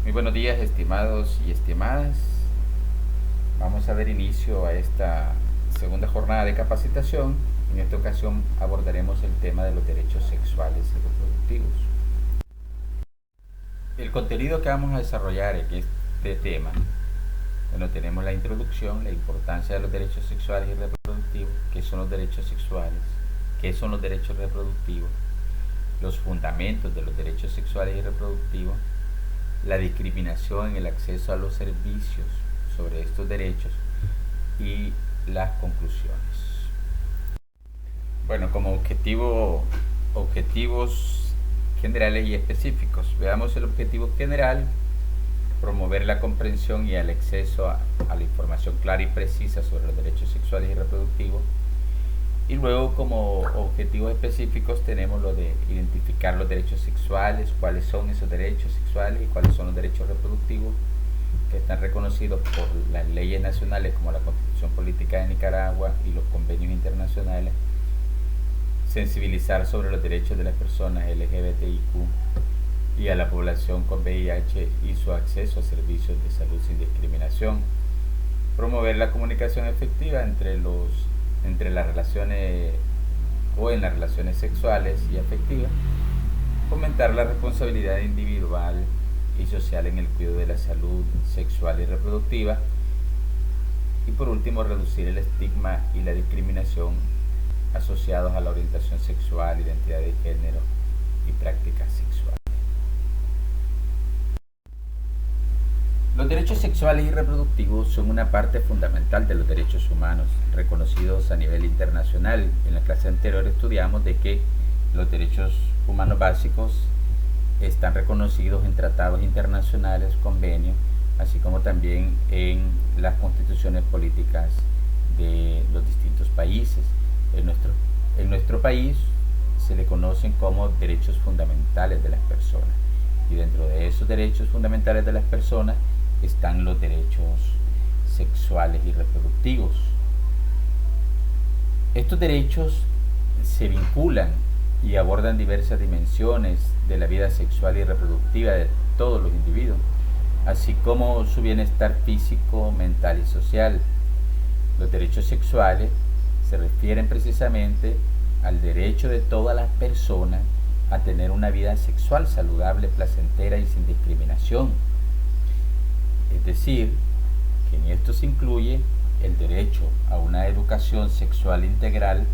Muy buenos días, estimados y estimadas. Vamos a dar inicio a esta segunda jornada de capacitación. En esta ocasión abordaremos el tema de los derechos sexuales y reproductivos. El contenido que vamos a desarrollar en este tema, bueno, tenemos la introducción, la importancia de los derechos sexuales y reproductivos, qué son los derechos sexuales, qué son los derechos reproductivos, los fundamentos de los derechos sexuales y reproductivos, la discriminación en el acceso a los servicios sobre estos derechos y las conclusiones. Bueno, como objetivos generales y específicos. Veamos el objetivo general: promover la comprensión y el acceso a la información clara y precisa sobre los derechos sexuales y reproductivos. Y luego, como objetivos específicos, tenemos lo de identificar los derechos sexuales, cuáles son esos derechos sexuales y cuáles son los derechos reproductivos que están reconocidos por las leyes nacionales como la Constitución Política de Nicaragua y los convenios internacionales. Sensibilizar sobre los derechos de las personas LGBTIQ y a la población con VIH y su acceso a servicios de salud sin discriminación. Promover la comunicación efectiva entre las relaciones o en las relaciones sexuales y afectivas. Fomentar la responsabilidad individual y social en el cuidado de la salud sexual y reproductiva. Y por último, reducir el estigma y la discriminación asociados a la orientación sexual, identidad de género y prácticas sexuales. Los derechos sexuales y reproductivos son una parte fundamental de los derechos humanos, reconocidos a nivel internacional. En la clase anterior estudiamos de que los derechos humanos básicos están reconocidos en tratados internacionales, convenios, así como también en las constituciones políticas de los distintos países. En nuestro país se le conocen como derechos fundamentales de las personas, y dentro de esos derechos fundamentales de las personas están los derechos sexuales y reproductivos. Estos derechos se vinculan y abordan diversas dimensiones de la vida sexual y reproductiva de todos los individuos, así como su bienestar físico, mental y social. Los derechos sexuales se refieren precisamente al derecho de todas las personas a tener una vida sexual saludable, placentera y sin discriminación. Es decir, que en esto se incluye el derecho a una educación sexual integral,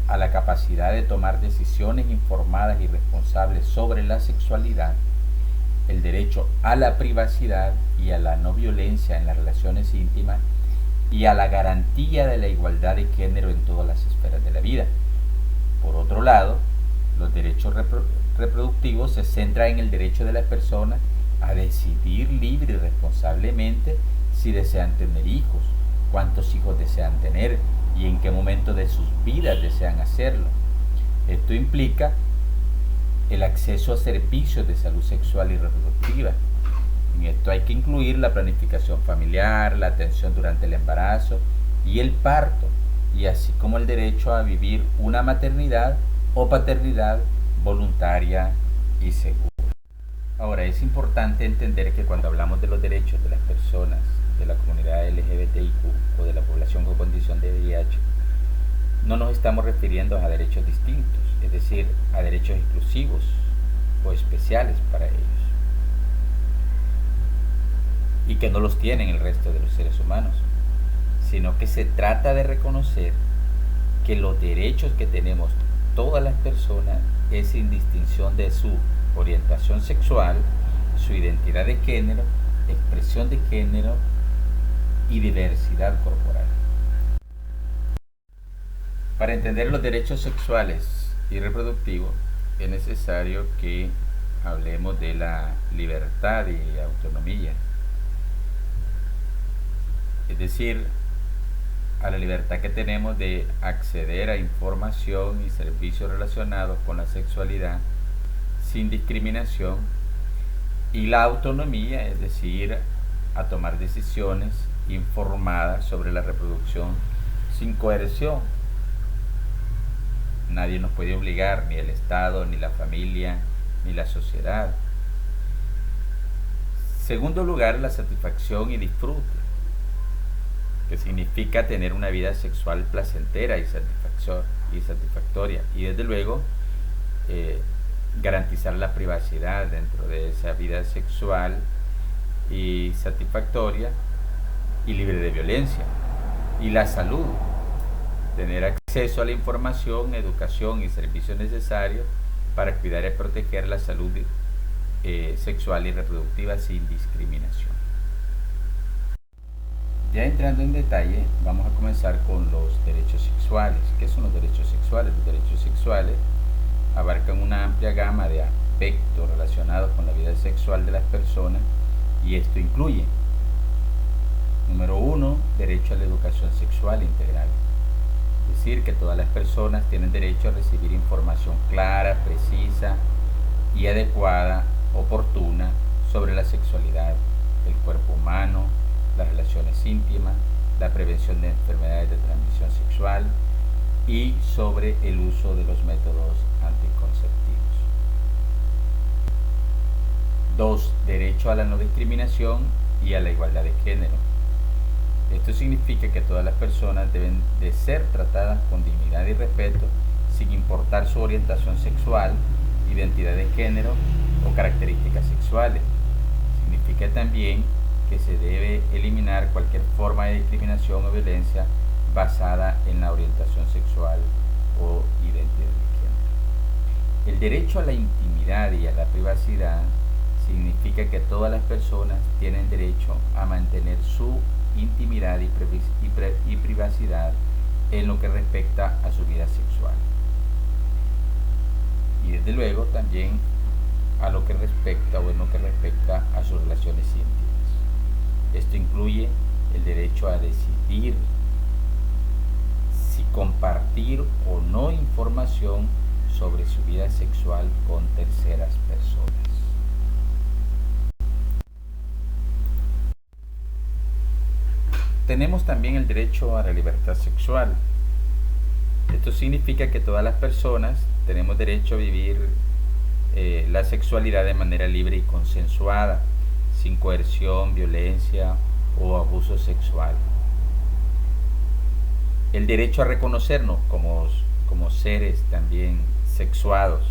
a la capacidad de tomar decisiones informadas y responsables sobre la sexualidad, el derecho a la privacidad y a la no violencia en las relaciones íntimas, y a la garantía de la igualdad de género en todas las esferas de la vida. Por otro lado, los derechos reproductivos se centran en el derecho de las personas a decidir libre y responsablemente si desean tener hijos, cuántos hijos desean tener y en qué momento de sus vidas desean hacerlo. Esto implica el acceso a servicios de salud sexual y reproductiva. En esto hay que incluir la planificación familiar, la atención durante el embarazo y el parto, y así como el derecho a vivir una maternidad o paternidad voluntaria y segura. Ahora, es importante entender que cuando hablamos de los derechos de las personas de la comunidad LGBTIQ o de la población con condición de VIH, no nos estamos refiriendo a derechos distintos, es decir, a derechos exclusivos o especiales para ellos, y que no los tienen el resto de los seres humanos, sino que se trata de reconocer que los derechos que tenemos todas las personas es sin distinción de su orientación sexual, su identidad de género, expresión de género y diversidad corporal. Para entender los derechos sexuales y reproductivos es necesario que hablemos de la libertad y autonomía, es decir, a la libertad que tenemos de acceder a información y servicios relacionados con la sexualidad sin discriminación, y la autonomía, es decir, a tomar decisiones informadas sobre la reproducción sin coerción. Nadie nos puede obligar, ni el Estado, ni la familia, ni la sociedad. segundo lugar, la satisfacción y disfrute, que significa tener una vida sexual placentera y satisfactoria. Y desde luego, garantizar la privacidad dentro de esa vida sexual y satisfactoria y libre de violencia. Y la salud, tener acceso a la información, educación y servicios necesarios para cuidar y proteger la salud sexual y reproductiva sin discriminación. Ya entrando en detalle, vamos a comenzar con los derechos sexuales. ¿Qué son los derechos sexuales? Los derechos sexuales abarcan una amplia gama de aspectos relacionados con la vida sexual de las personas, y esto incluye: número 1, derecho a la educación sexual integral. Es decir, que todas las personas tienen derecho a recibir información clara, precisa y adecuada, oportuna, sobre la sexualidad, el cuerpo humano, las relaciones íntimas, la prevención de enfermedades de transmisión sexual y sobre el uso de los métodos anticonceptivos. 2. Derecho a la no discriminación y a la igualdad de género. Esto significa que todas las personas deben de ser tratadas con dignidad y respeto, sin importar su orientación sexual, identidad de género o características sexuales. Significa también que se debe eliminar cualquier forma de discriminación o violencia basada en la orientación sexual o identidad de género. El derecho a la intimidad y a la privacidad significa que todas las personas tienen derecho a mantener su intimidad y privacidad en lo que respecta a su vida sexual, y desde luego también a lo que respecta o en lo que respecta a sus relaciones íntimas. Esto incluye el derecho a decidir si compartir o no información sobre su vida sexual con terceras personas. Tenemos también el derecho a la libertad sexual. Esto significa que todas las personas tenemos derecho a vivir la sexualidad de manera libre y consensuada, sin coerción, violencia o abuso sexual. El derecho a reconocernos como seres también sexuados.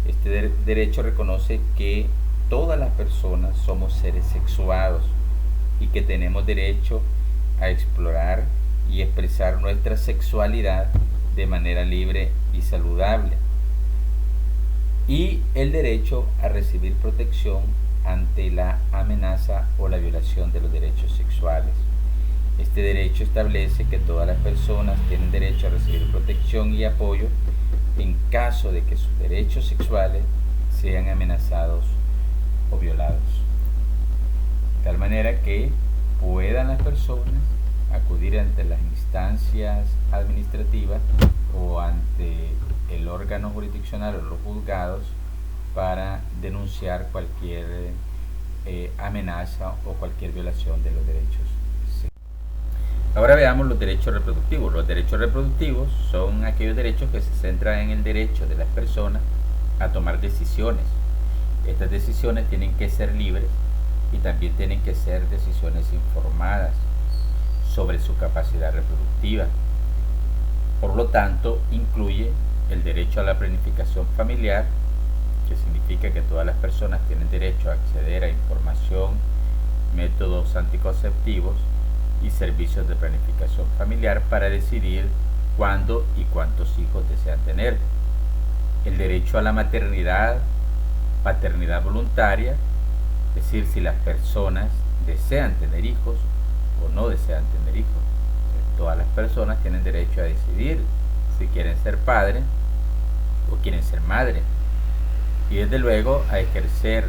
Este derecho reconoce que todas las personas somos seres sexuados y que tenemos derecho a explorar y expresar nuestra sexualidad de manera libre y saludable, y el derecho a recibir protección ante la amenaza o la violación de los derechos sexuales. Este derecho establece que todas las personas tienen derecho a recibir protección y apoyo en caso de que sus derechos sexuales sean amenazados o violados, de tal manera que puedan las personas acudir ante las instancias administrativas o ante el órgano jurisdiccional o los juzgados para denunciar cualquier amenaza o cualquier violación de los derechos. Ahora veamos los derechos reproductivos. Los derechos reproductivos son aquellos derechos que se centran en el derecho de las personas a tomar decisiones. Estas decisiones tienen que ser libres y también tienen que ser decisiones informadas sobre su capacidad reproductiva. Por lo tanto, incluye el derecho a la planificación familiar, que significa que todas las personas tienen derecho a acceder a información, métodos anticonceptivos y servicios de planificación familiar para decidir cuándo y cuántos hijos desean tener. El derecho a la maternidad, paternidad voluntaria, es decir, si las personas desean tener hijos o no desean tener hijos. Todas las personas tienen derecho a decidir si quieren ser padres o quieren ser madres, y desde luego a ejercer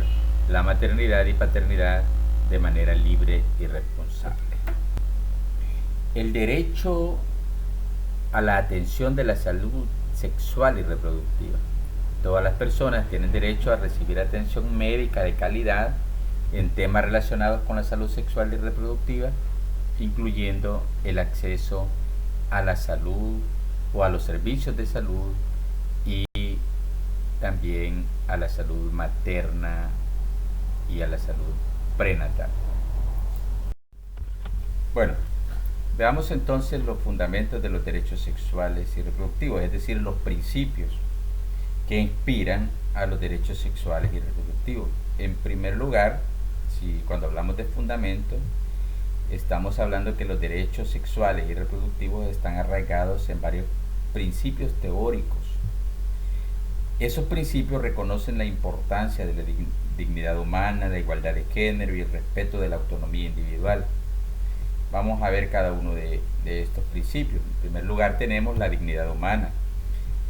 la maternidad y paternidad de manera libre y responsable. El derecho a la atención de la salud sexual y reproductiva. Todas las personas tienen derecho a recibir atención médica de calidad en temas relacionados con la salud sexual y reproductiva, incluyendo el acceso a la salud o a los servicios de salud y también a la salud materna y a la salud prenatal. Bueno, veamos entonces los fundamentos de los derechos sexuales y reproductivos, es decir, los principios que inspiran a los derechos sexuales y reproductivos. En primer lugar, cuando hablamos de fundamentos, estamos hablando que los derechos sexuales y reproductivos están arraigados en varios principios teóricos. Esos principios reconocen la importancia de la dignidad humana, la igualdad de género y el respeto de la autonomía individual. Vamos a ver cada uno de estos principios. En primer lugar tenemos la dignidad humana.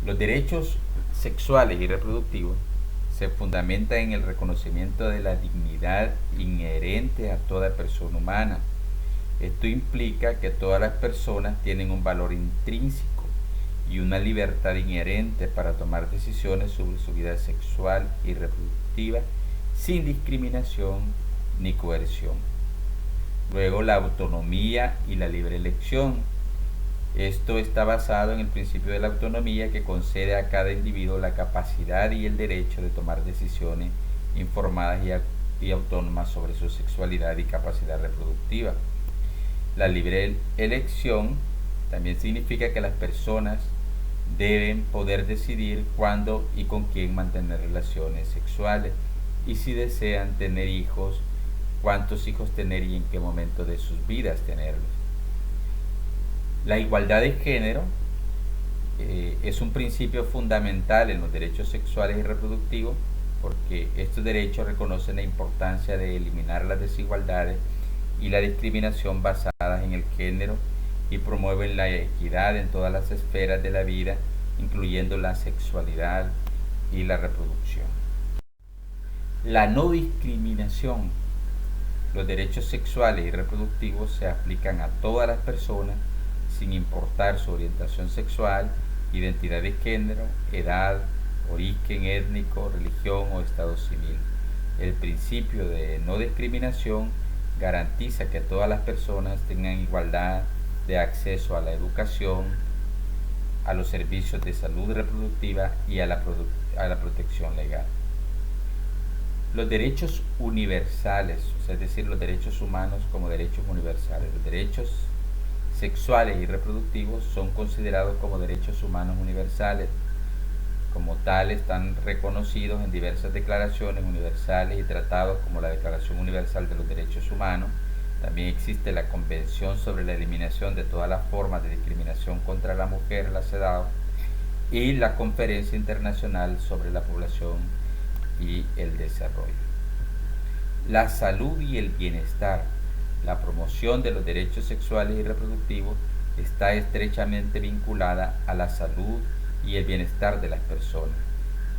Los derechos sexuales y reproductivos se fundamentan en el reconocimiento de la dignidad inherente a toda persona humana. Esto implica que todas las personas tienen un valor intrínseco y una libertad inherente para tomar decisiones sobre su vida sexual y reproductiva sin discriminación ni coerción. Luego, la autonomía y la libre elección. Esto está basado en el principio de la autonomía, que concede a cada individuo la capacidad y el derecho de tomar decisiones informadas y autónomas sobre su sexualidad y capacidad reproductiva. La libre elección también significa que las personas deben poder decidir cuándo y con quién mantener relaciones sexuales y, si desean tener hijos, cuántos hijos tener y en qué momento de sus vidas tenerlos. La igualdad de género es un principio fundamental en los derechos sexuales y reproductivos, porque estos derechos reconocen la importancia de eliminar las desigualdades y la discriminación basadas en el género y promueven la equidad en todas las esferas de la vida, incluyendo la sexualidad y la reproducción. La no discriminación. Los derechos sexuales y reproductivos se aplican a todas las personas sin importar su orientación sexual, identidad de género, edad, origen étnico, religión o estado civil. El principio de no discriminación garantiza que todas las personas tengan igualdad de acceso a la educación, a los servicios de salud reproductiva y a la protección legal. Los derechos universales, es decir, los derechos humanos como derechos universales. Los derechos sexuales y reproductivos son considerados como derechos humanos universales. Como tales, están reconocidos en diversas declaraciones universales y tratados, como la Declaración Universal de los Derechos Humanos. También existe la Convención sobre la Eliminación de todas las formas de discriminación contra la mujer, la CEDAW, y la Conferencia Internacional sobre la Población y el Desarrollo. La salud y el bienestar. La promoción de los derechos sexuales y reproductivos está estrechamente vinculada a la salud y el bienestar de las personas.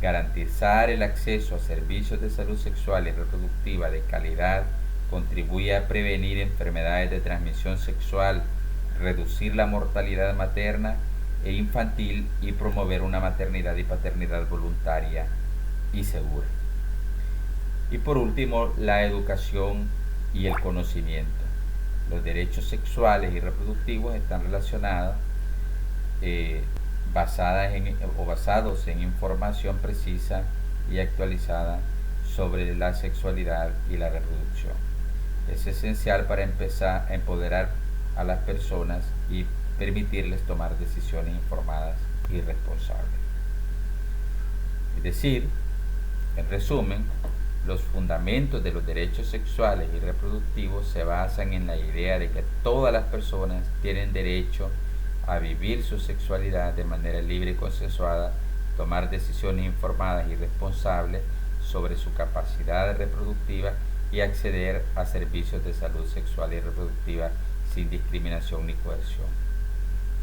Garantizar el acceso a servicios de salud sexual y reproductiva de calidad contribuye a prevenir enfermedades de transmisión sexual, reducir la mortalidad materna e infantil y promover una maternidad y paternidad voluntaria y segura. Y por último, la educación y el conocimiento. Los derechos sexuales y reproductivos están relacionados basados en información precisa y actualizada sobre la sexualidad y la reproducción. Es esencial para empezar a empoderar a las personas y permitirles tomar decisiones informadas y responsables. Es decir, en resumen, los fundamentos de los derechos sexuales y reproductivos se basan en la idea de que todas las personas tienen derecho a vivir su sexualidad de manera libre y consensuada, tomar decisiones informadas y responsables sobre su capacidad reproductiva y acceder a servicios de salud sexual y reproductiva sin discriminación ni coerción.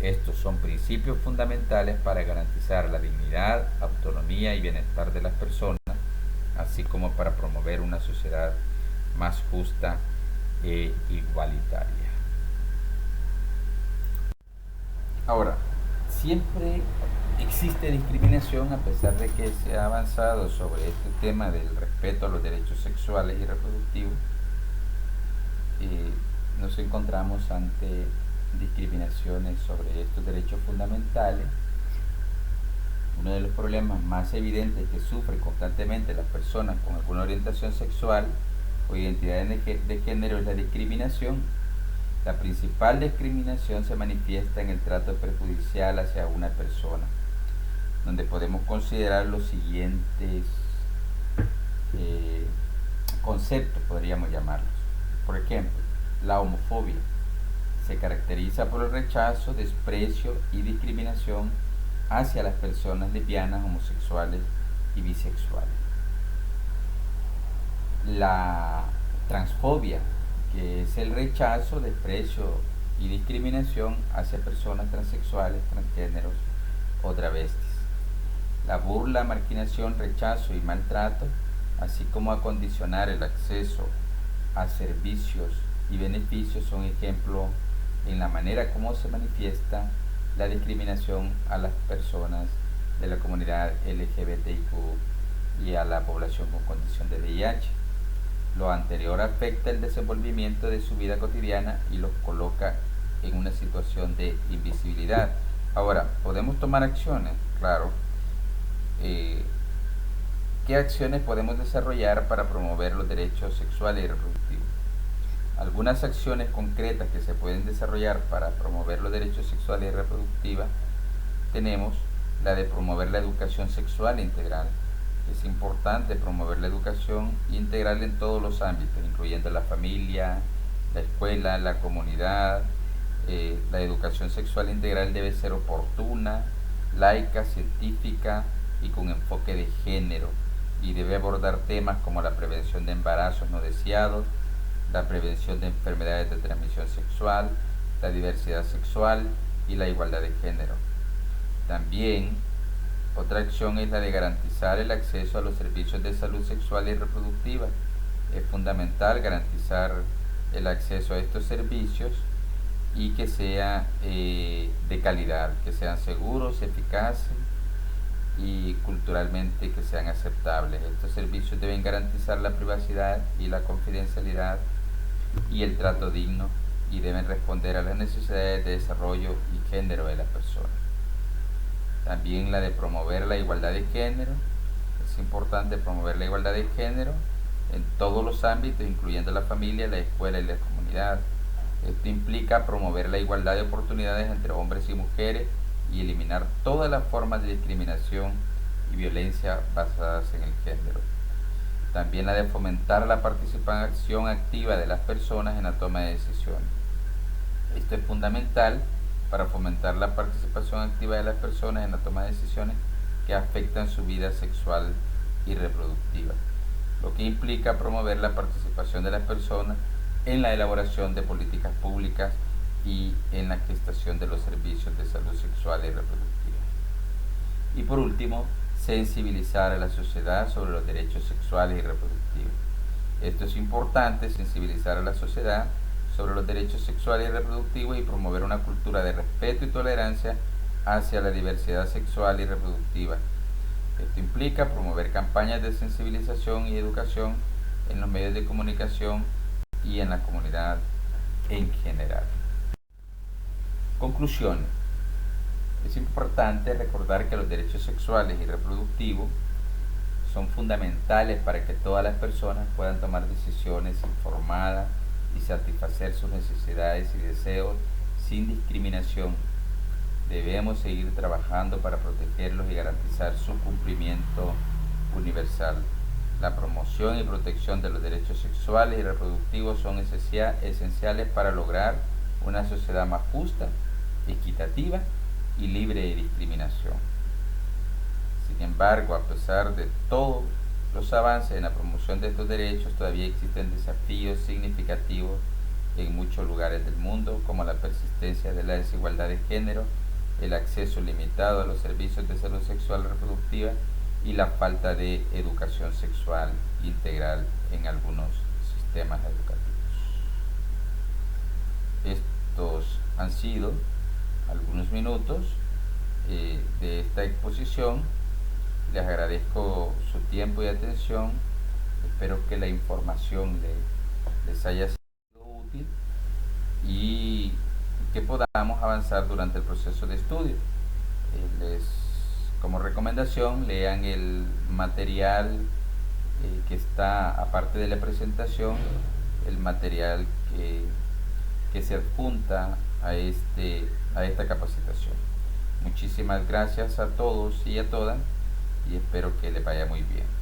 Estos son principios fundamentales para garantizar la dignidad, autonomía y bienestar de las personas, así como para promover una sociedad más justa e igualitaria. Ahora, siempre existe discriminación, a pesar de que se ha avanzado sobre este tema del respeto a los derechos sexuales y reproductivos. Nos encontramos ante discriminaciones sobre estos derechos fundamentales. Uno de los problemas más evidentes que sufren constantemente las personas con alguna orientación sexual o identidad de género es la discriminación. La principal discriminación se manifiesta en el trato perjudicial hacia una persona, donde podemos considerar los siguientes conceptos, podríamos llamarlos. Por ejemplo, la homofobia se caracteriza por el rechazo, desprecio y discriminación hacia las personas lesbianas, homosexuales y bisexuales. La transfobia, que es el rechazo, desprecio y discriminación hacia personas transexuales, transgéneros o travestis. La burla, marginación, rechazo y maltrato, así como acondicionar el acceso a servicios y beneficios, son ejemplos en la manera como se manifiesta la discriminación a las personas de la comunidad LGBTIQ y a la población con condición de VIH. Lo anterior afecta el desenvolvimiento de su vida cotidiana y los coloca en una situación de invisibilidad. Ahora, ¿podemos tomar acciones? Claro. ¿Qué acciones podemos desarrollar para promover los derechos sexuales y reproductivos? Algunas acciones concretas que se pueden desarrollar para promover los derechos sexuales y reproductivos tenemos la de promover la educación sexual integral. Es importante promover la educación integral en todos los ámbitos, incluyendo la familia, la escuela, la comunidad. La educación sexual integral debe ser oportuna, laica, científica y con enfoque de género, y debe abordar temas como la prevención de embarazos no deseados, la prevención de enfermedades de transmisión sexual, la diversidad sexual y la igualdad de género. También otra acción es la de garantizar el acceso a los servicios de salud sexual y reproductiva. Es fundamental garantizar el acceso a estos servicios y que sea de calidad, que sean seguros, eficaces y culturalmente que sean aceptables. Estos servicios deben garantizar la privacidad y la confidencialidad y el trato digno, y deben responder a las necesidades de desarrollo y género de las personas. También la de promover la igualdad de género. Es importante promover la igualdad de género en todos los ámbitos, incluyendo la familia, la escuela y la comunidad. Esto implica promover la igualdad de oportunidades entre hombres y mujeres y eliminar todas las formas de discriminación y violencia basadas en el género. También la de fomentar la participación activa de las personas en la toma de decisiones. Esto es fundamental para fomentar la participación activa de las personas en la toma de decisiones que afectan su vida sexual y reproductiva, lo que implica promover la participación de las personas en la elaboración de políticas públicas y en la gestación de los servicios de salud sexual y reproductiva. Y por último, sensibilizar a la sociedad sobre los derechos sexuales y reproductivos. Esto es importante, sensibilizar a la sociedad sobre los derechos sexuales y reproductivos y promover una cultura de respeto y tolerancia hacia la diversidad sexual y reproductiva. Esto implica promover campañas de sensibilización y educación en los medios de comunicación y en la comunidad en general. Conclusiones. Es importante recordar que los derechos sexuales y reproductivos son fundamentales para que todas las personas puedan tomar decisiones informadas y satisfacer sus necesidades y deseos sin discriminación. Debemos seguir trabajando para protegerlos y garantizar su cumplimiento universal. La promoción y protección de los derechos sexuales y reproductivos son esenciales para lograr una sociedad más justa, equitativa y libre de discriminación. Sin embargo, a pesar de todos los avances en la promoción de estos derechos, todavía existen desafíos significativos en muchos lugares del mundo, como la persistencia de la desigualdad de género, el acceso limitado a los servicios de salud sexual y reproductiva y la falta de educación sexual integral en algunos sistemas educativos. Estos han sido algunos minutos de esta exposición. Les agradezco su tiempo y atención. Espero que la información les haya sido útil y que podamos avanzar durante el proceso de estudio. Como recomendación, lean el material que está, aparte de la presentación, el material que se adjunta a esta capacitación. Muchísimas gracias a todos y a todas y espero que les vaya muy bien.